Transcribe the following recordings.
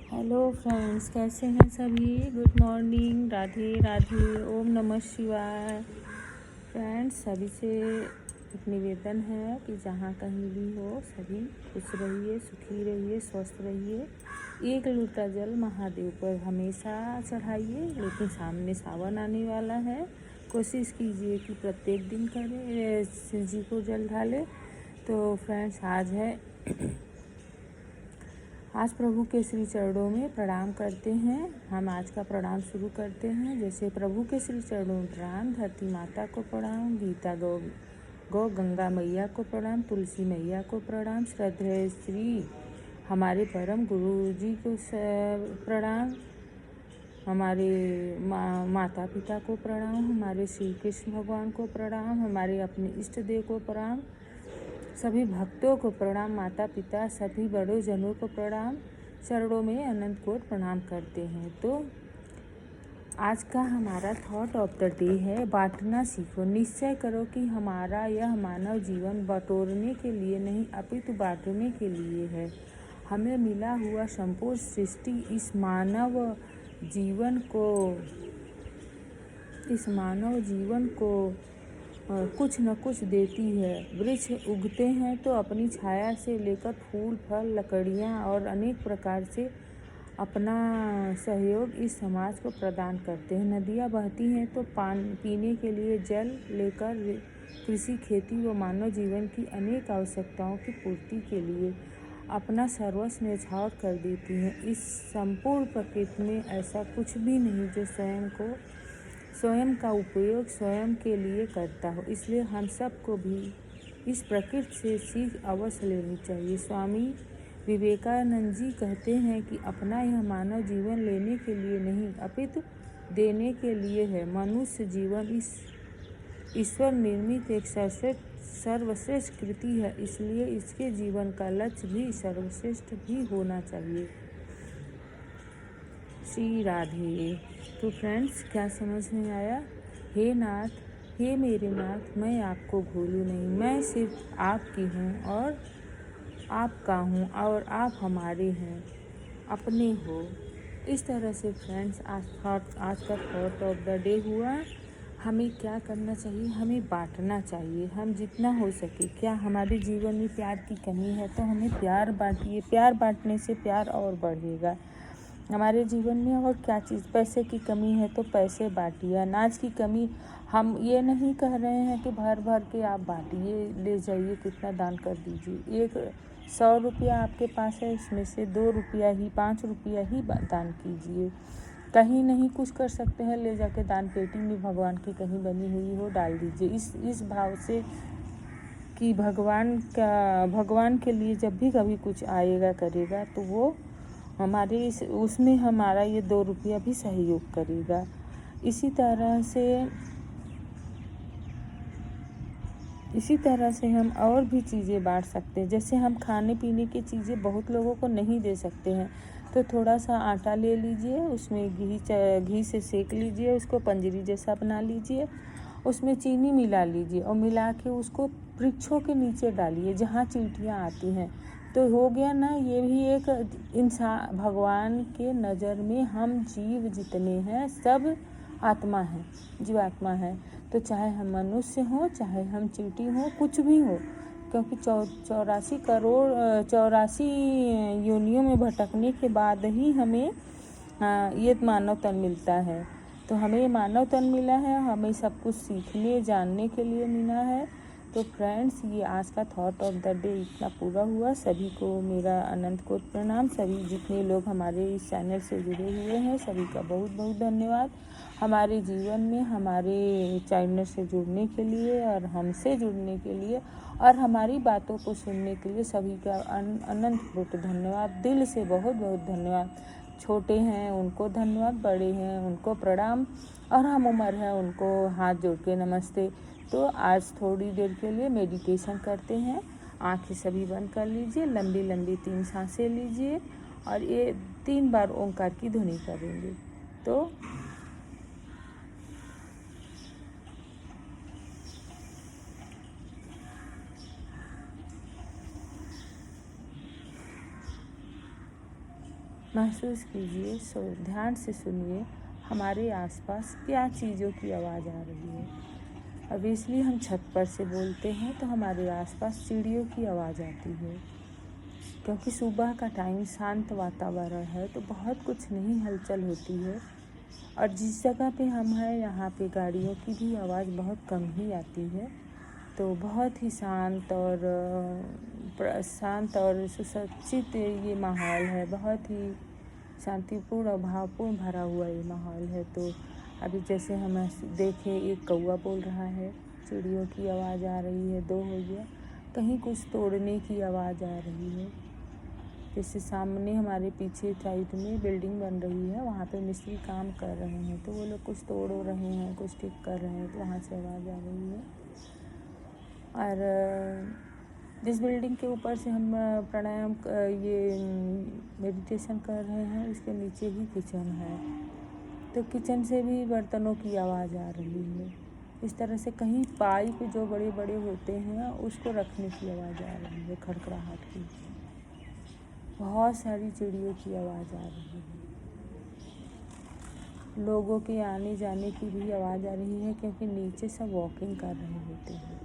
Hello friends, कैसे हैं सभी। गुड मॉर्निंग, राधे राधे, ओम नमः शिवाय। फ्रेंड्स, सभी से एक निवेदन है कि जहाँ कहीं भी हो सभी खुश रहिए, सुखी रहिए, स्वस्थ रहिए। एक लोटा जल महादेव पर हमेशा चढ़ाइए, लेकिन सामने सावन आने वाला है। कोशिश कीजिए कि प्रत्येक दिन करें, शिव जी को जल ढालें। तो फ्रेंड्स, आज प्रभु के श्री चरणों में प्रणाम करते हैं। हम आज का प्रणाम शुरू करते हैं। जैसे प्रभु के श्री चरणों में प्रणाम, धरती माता को प्रणाम, गीता गौ गंगा मैया को प्रणाम, तुलसी मैया को प्रणाम, श्रद्धेय श्री हमारे परम गुरु जी को प्रणाम, हमारे माता पिता को प्रणाम, हमारे श्री कृष्ण भगवान को प्रणाम, हमारे अपने इष्ट देव को प्रणाम, सभी भक्तों को प्रणाम, माता पिता सभी बड़े जनों को प्रणाम, चरणों में अनंत कोट प्रणाम करते हैं। तो आज का हमारा थॉट ऑफ द डे है, बांटना सीखो। निश्चय करो कि हमारा यह मानव जीवन बटोरने के लिए नहीं अपितु बांटने के लिए है। हमें मिला हुआ संपूर्ण सृष्टि इस मानव जीवन को कुछ न कुछ देती है। वृक्ष उगते हैं तो अपनी छाया से लेकर फूल, फल, लकड़ियाँ और अनेक प्रकार से अपना सहयोग इस समाज को प्रदान करते हैं। नदियाँ बहती हैं तो पीने के लिए जल लेकर कृषि, खेती व मानव जीवन की अनेक आवश्यकताओं की पूर्ति के लिए अपना सर्वस्व न्यौछावर कर देती हैं। इस संपूर्ण प्रकृति में ऐसा कुछ भी नहीं जो स्वयं का उपयोग स्वयं के लिए करता हो। इसलिए हम सबको भी इस प्रकृति से सीख अवश्य लेनी चाहिए। स्वामी विवेकानंद जी कहते हैं कि अपना यह मानव जीवन लेने के लिए नहीं अपितु देने के लिए है। मनुष्य जीवन इस ईश्वर निर्मित एक सर्वश्रेष्ठ कृति है, इसलिए इसके जीवन का लक्ष्य भी सर्वश्रेष्ठ भी होना चाहिए। श्री राधे। तो फ्रेंड्स, क्या समझ में आया। हे नाथ, हे मेरे नाथ, मैं आपको भूलूं नहीं। मैं सिर्फ आपकी हूँ और आपका हूँ और आप हमारे हैं, अपने हो। इस तरह से फ्रेंड्स, आज का थॉट ऑफ द डे हुआ। हमें क्या करना चाहिए, हमें बांटना चाहिए। हम जितना हो सके, क्या हमारे जीवन में प्यार की कमी है तो हमें प्यार बांटिए। प्यार बांटने से प्यार और बढ़ेगा। हमारे जीवन में और क्या चीज़, पैसे की कमी है तो पैसे बांटिए। अनाज की कमी, हम ये नहीं कह रहे हैं कि भर भर के आप बांटिए, ले जाइए, कितना दान कर दीजिए। 100 रुपया आपके पास है, इसमें से 2 रुपया ही, 5 रुपया ही दान कीजिए। कहीं नहीं कुछ कर सकते हैं, ले जाके दान पेटी में भगवान की कहीं बनी हुई हो डाल दीजिए। इस भाव से कि भगवान के लिए जब भी कभी कुछ आएगा करेगा तो वो उसमें हमारा ये 2 रुपया भी सहयोग करेगा। इसी तरह से हम और भी चीज़ें बांट सकते हैं। जैसे हम खाने पीने की चीज़ें बहुत लोगों को नहीं दे सकते हैं, तो थोड़ा सा आटा ले लीजिए, उसमें घी से सेक लीजिए, उसको पंजरी जैसा बना लीजिए, उसमें चीनी मिला लीजिए और मिला के उसको वृक्षों के नीचे डालिए जहाँ चींटियाँ आती हैं। तो हो गया ना, ये भी एक इंसान, भगवान के नज़र में हम जीव जितने हैं सब आत्मा है, जीवात्मा है। तो चाहे हम मनुष्य हों, चाहे हम चींटी हों, कुछ भी हो, क्योंकि 84 योनियों में भटकने के बाद ही हमें ये मानव तन मिलता है। तो हमें मानव तन मिला है, हमें सब कुछ सीखने जानने के लिए मिला है। तो फ्रेंड्स, ये आज का थॉट ऑफ द डे इतना पूरा हुआ। सभी को मेरा अनंत कोट प्रणाम। सभी जितने लोग हमारे इस चैनल से जुड़े हुए हैं सभी का बहुत बहुत धन्यवाद। हमारे जीवन में हमारे चैनल से जुड़ने के लिए और हमसे जुड़ने के लिए और हमारी बातों को सुनने के लिए सभी का अनंत कोट धन्यवाद। दिल से बहुत बहुत धन्यवाद। छोटे हैं उनको धन्यवाद, बड़े हैं उनको प्रणाम और हम उम्र है उनको हाथ जोड़ के नमस्ते। तो आज थोड़ी देर के लिए मेडिटेशन करते हैं। आंखें सभी बंद कर लीजिए, लंबी लंबी 3 सांसें लीजिए और ये 3 बार ओंकार की ध्वनि करेंगे। तो महसूस कीजिए, ध्यान से सुनिए हमारे आसपास क्या चीज़ों की आवाज़ आ रही है। अब इसलिए हम छत पर से बोलते हैं तो हमारे आसपास चिड़ियों की आवाज़ आती है, क्योंकि सुबह का टाइम शांत वातावरण है तो बहुत कुछ नहीं हलचल होती है। और जिस जगह पे हम हैं यहाँ पे गाड़ियों की भी आवाज़ बहुत कम ही आती है, तो बहुत ही शांत और सुसज्जित ये माहौल है, बहुत ही शांतिपूर्ण और भावपूर्ण भरा हुआ ये माहौल है। तो अभी जैसे हम देखें, एक कौवा बोल रहा है, चिड़ियों की आवाज़ आ रही है, 2 हो गया, कहीं कुछ तोड़ने की आवाज़ आ रही है। जैसे सामने हमारे पीछे साइड में बिल्डिंग बन रही है, वहाँ पे मिस्त्री काम कर रहे हैं, तो वो लोग कुछ तोड़ रहे हैं, कुछ ठीक कर रहे हैं, तो वहाँ से आवाज़ आ रही है। और जिस बिल्डिंग के ऊपर से हम प्राणायाम ये मेडिटेशन कर रहे हैं, उसके नीचे ही किचन है, तो किचन से भी बर्तनों की आवाज़ आ रही है। इस तरह से कहीं पाइप जो बड़े बड़े होते हैं उसको रखने की आवाज़ आ रही है, खड़खड़ाहट की। बहुत सारी चिड़ियों की आवाज़ आ रही है। लोगों के आने जाने की भी आवाज़ आ रही है, क्योंकि नीचे सब वॉकिंग कर रहे होते हैं।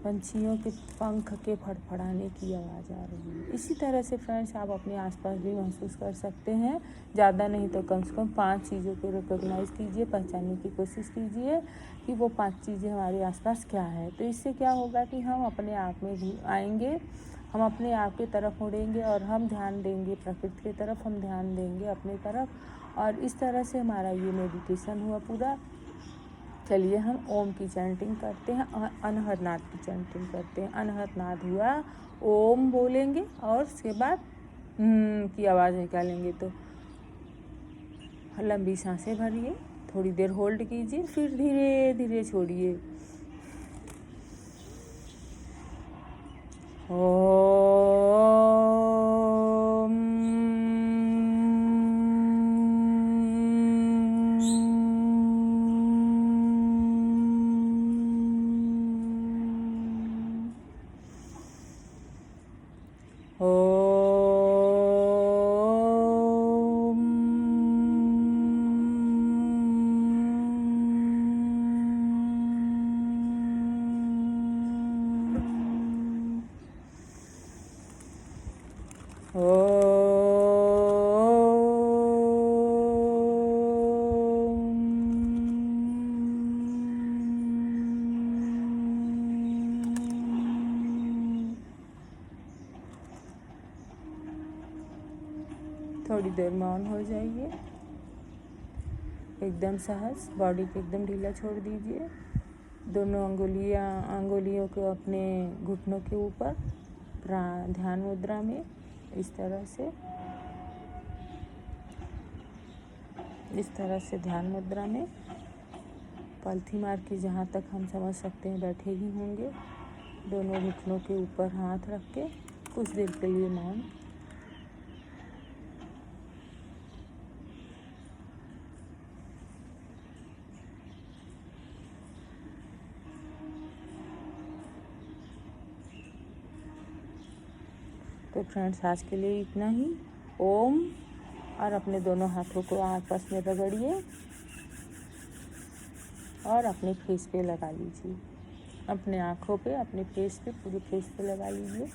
पंछियों के पंख के फड़फड़ाने की आवाज़ आ रही है। इसी तरह से फ्रेंड्स आप अपने आसपास भी महसूस कर सकते हैं। ज़्यादा नहीं तो कम से कम 5 चीज़ों को रिकॉग्नाइज़ कीजिए, पहचानने की कोशिश कीजिए कि वो 5 चीज़ें हमारे आसपास क्या है। तो इससे क्या होगा कि हम अपने आप में भी आएंगे, हम अपने आप की तरफ मुड़ेंगे और हम ध्यान देंगे प्रकृति की तरफ, हम ध्यान देंगे अपनी तरफ, और इस तरह से हमारा ये मेडिटेशन हुआ पूरा। चलिए हम ओम की चैंटिंग करते हैं और अनहद नाद की चैंटिंग करते हैं। अनहद नाद हुआ, ओम बोलेंगे और उसके बाद की आवाज़ निकालेंगे। तो लंबी सांसें भरिए, थोड़ी देर होल्ड कीजिए, फिर धीरे धीरे छोड़िए। थोड़ी देर मौन हो जाइए, एकदम सहज, बॉडी को एकदम ढीला छोड़ दीजिए। दोनों अंगुलियों को अपने घुटनों के ऊपर ध्यान मुद्रा में इस तरह से ध्यान मुद्रा में पलथी मार के जहाँ तक हम समझ सकते हैं बैठे ही होंगे। दोनों घुटनों के ऊपर हाथ रख के कुछ देर के लिए मौन। तो फ्रेंड्स आज के लिए इतना ही। ओम, और अपने दोनों हाथों को आपस में रगड़िए और अपने फेस पे लगा लीजिए, अपने आँखों पे, अपने फेस पे, पूरे फेस पे लगा लीजिए।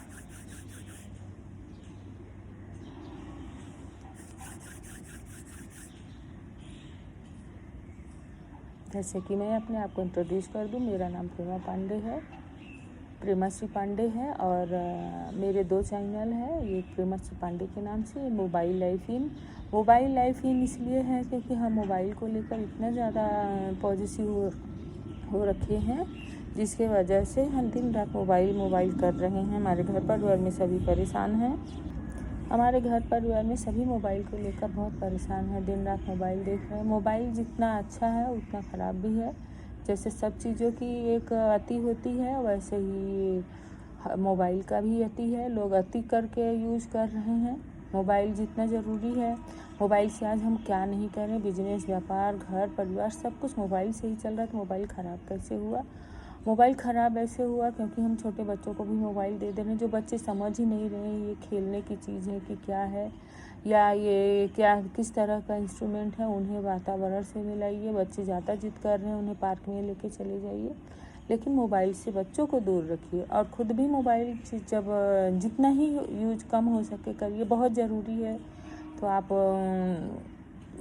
जैसे कि मैं अपने आप को इंट्रोड्यूस कर दूं, मेरा नाम प्रेमाश्री पांडे है और मेरे 2 चैनल है। एक प्रेमाश्री पांडे के नाम से, मोबाइल लाइफ इन इसलिए है क्योंकि हम मोबाइल को लेकर इतना ज़्यादा पॉजिटिव हो रखे हैं, जिसके वजह से हम दिन रात मोबाइल कर रहे हैं। हमारे घर परिवार में सभी परेशान हैं, सभी मोबाइल को लेकर बहुत परेशान है, दिन रात मोबाइल देख रहे हैं। मोबाइल जितना अच्छा है उतना ख़राब भी है। जैसे सब चीज़ों की एक अति होती है, वैसे ही मोबाइल का भी अति है। लोग अति करके यूज़ कर रहे हैं। मोबाइल जितना ज़रूरी है, मोबाइल से आज हम क्या नहीं करें, बिजनेस, व्यापार, घर परिवार सब कुछ मोबाइल से ही चल रहा है, तो मोबाइल ख़राब कैसे हुआ। मोबाइल ख़राब ऐसे हुआ क्योंकि हम छोटे बच्चों को भी मोबाइल दे दे रहे हैं, जो बच्चे समझ ही नहीं रहे हैं ये खेलने की चीज़ है कि क्या है, या ये क्या किस तरह का इंस्ट्रूमेंट है। उन्हें वातावरण से मिलाइए। बच्चे ज़्यादा जिद कर रहे हैं, उन्हें पार्क में लेके चले जाइए, लेकिन मोबाइल से बच्चों को दूर रखिए। और ख़ुद भी मोबाइल जब जितना ही यूज कम हो सके करिए। बहुत ज़रूरी है तो आप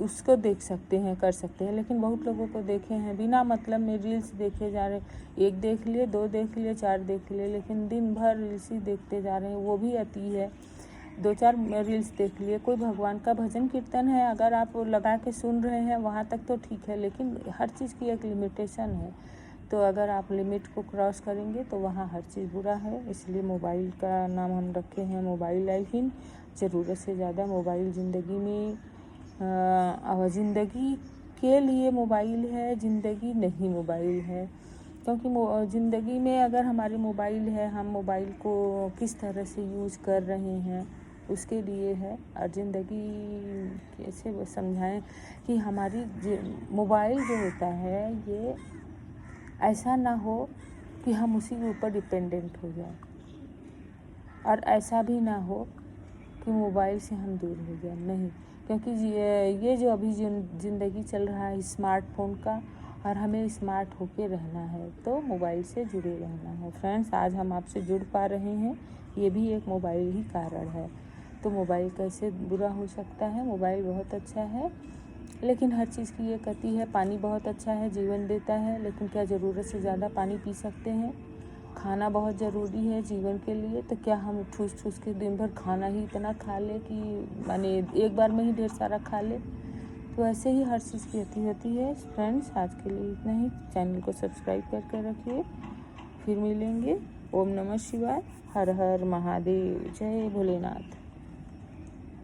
उसको देख सकते हैं, कर सकते हैं। लेकिन बहुत लोगों को देखे हैं बिना मतलब में रील्स देखे जा रहे, एक देख लिए, 2 देख लिए, 4 देख लिए, लेकिन दिन भर रील्स ही देखते जा रहे हैं, वो भी अति है। 2-4 रील्स देख लिए। कोई भगवान का भजन कीर्तन है, अगर आप लगा के सुन रहे हैं वहाँ तक तो ठीक है, लेकिन हर चीज़ की एक लिमिटेशन है। तो अगर आप लिमिट को क्रॉस करेंगे तो वहाँ हर चीज़ बुरा है। इसलिए मोबाइल का नाम हम रखे हैं मोबाइल लाइफिन। ज़रूरत से ज़्यादा मोबाइल ज़िंदगी में ज़िंदगी के लिए मोबाइल है, ज़िंदगी नहीं मोबाइल है। क्योंकि ज़िंदगी में अगर हमारी मोबाइल है, हम मोबाइल को किस तरह से यूज़ कर रहे हैं उसके लिए है। और ज़िंदगी कैसे समझाएं कि हमारी मोबाइल जो होता है ये ऐसा ना हो कि हम उसी के ऊपर डिपेंडेंट हो जाए, और ऐसा भी ना हो कि मोबाइल से हम दूर हो जाए, नहीं। क्योंकि ये जो अभी ज़िंदगी चल रहा है स्मार्टफोन का, और हमें स्मार्ट होके रहना है तो मोबाइल से जुड़े रहना है। फ्रेंड्स, आज हम आपसे जुड़ पा रहे हैं, ये भी एक मोबाइल ही कारण है। तो मोबाइल कैसे बुरा हो सकता है? मोबाइल बहुत अच्छा है, लेकिन हर चीज़ की एक गति है। पानी बहुत अच्छा है, जीवन देता है, लेकिन क्या ज़रूरत से ज़्यादा पानी पी सकते हैं? खाना बहुत ज़रूरी है जीवन के लिए, तो क्या हम ठूस ठूस के दिन भर खाना ही इतना खा ले कि माने एक बार में ही ढेर सारा खा ले? तो ऐसे ही हर चीज़ की गति होती है। फ्रेंड्स, आज के लिए इतना ही। चैनल को सब्सक्राइब करके रखिए। फिर मिलेंगे। ओम नमः शिवाय। हर हर महादेव। जय भोलेनाथ।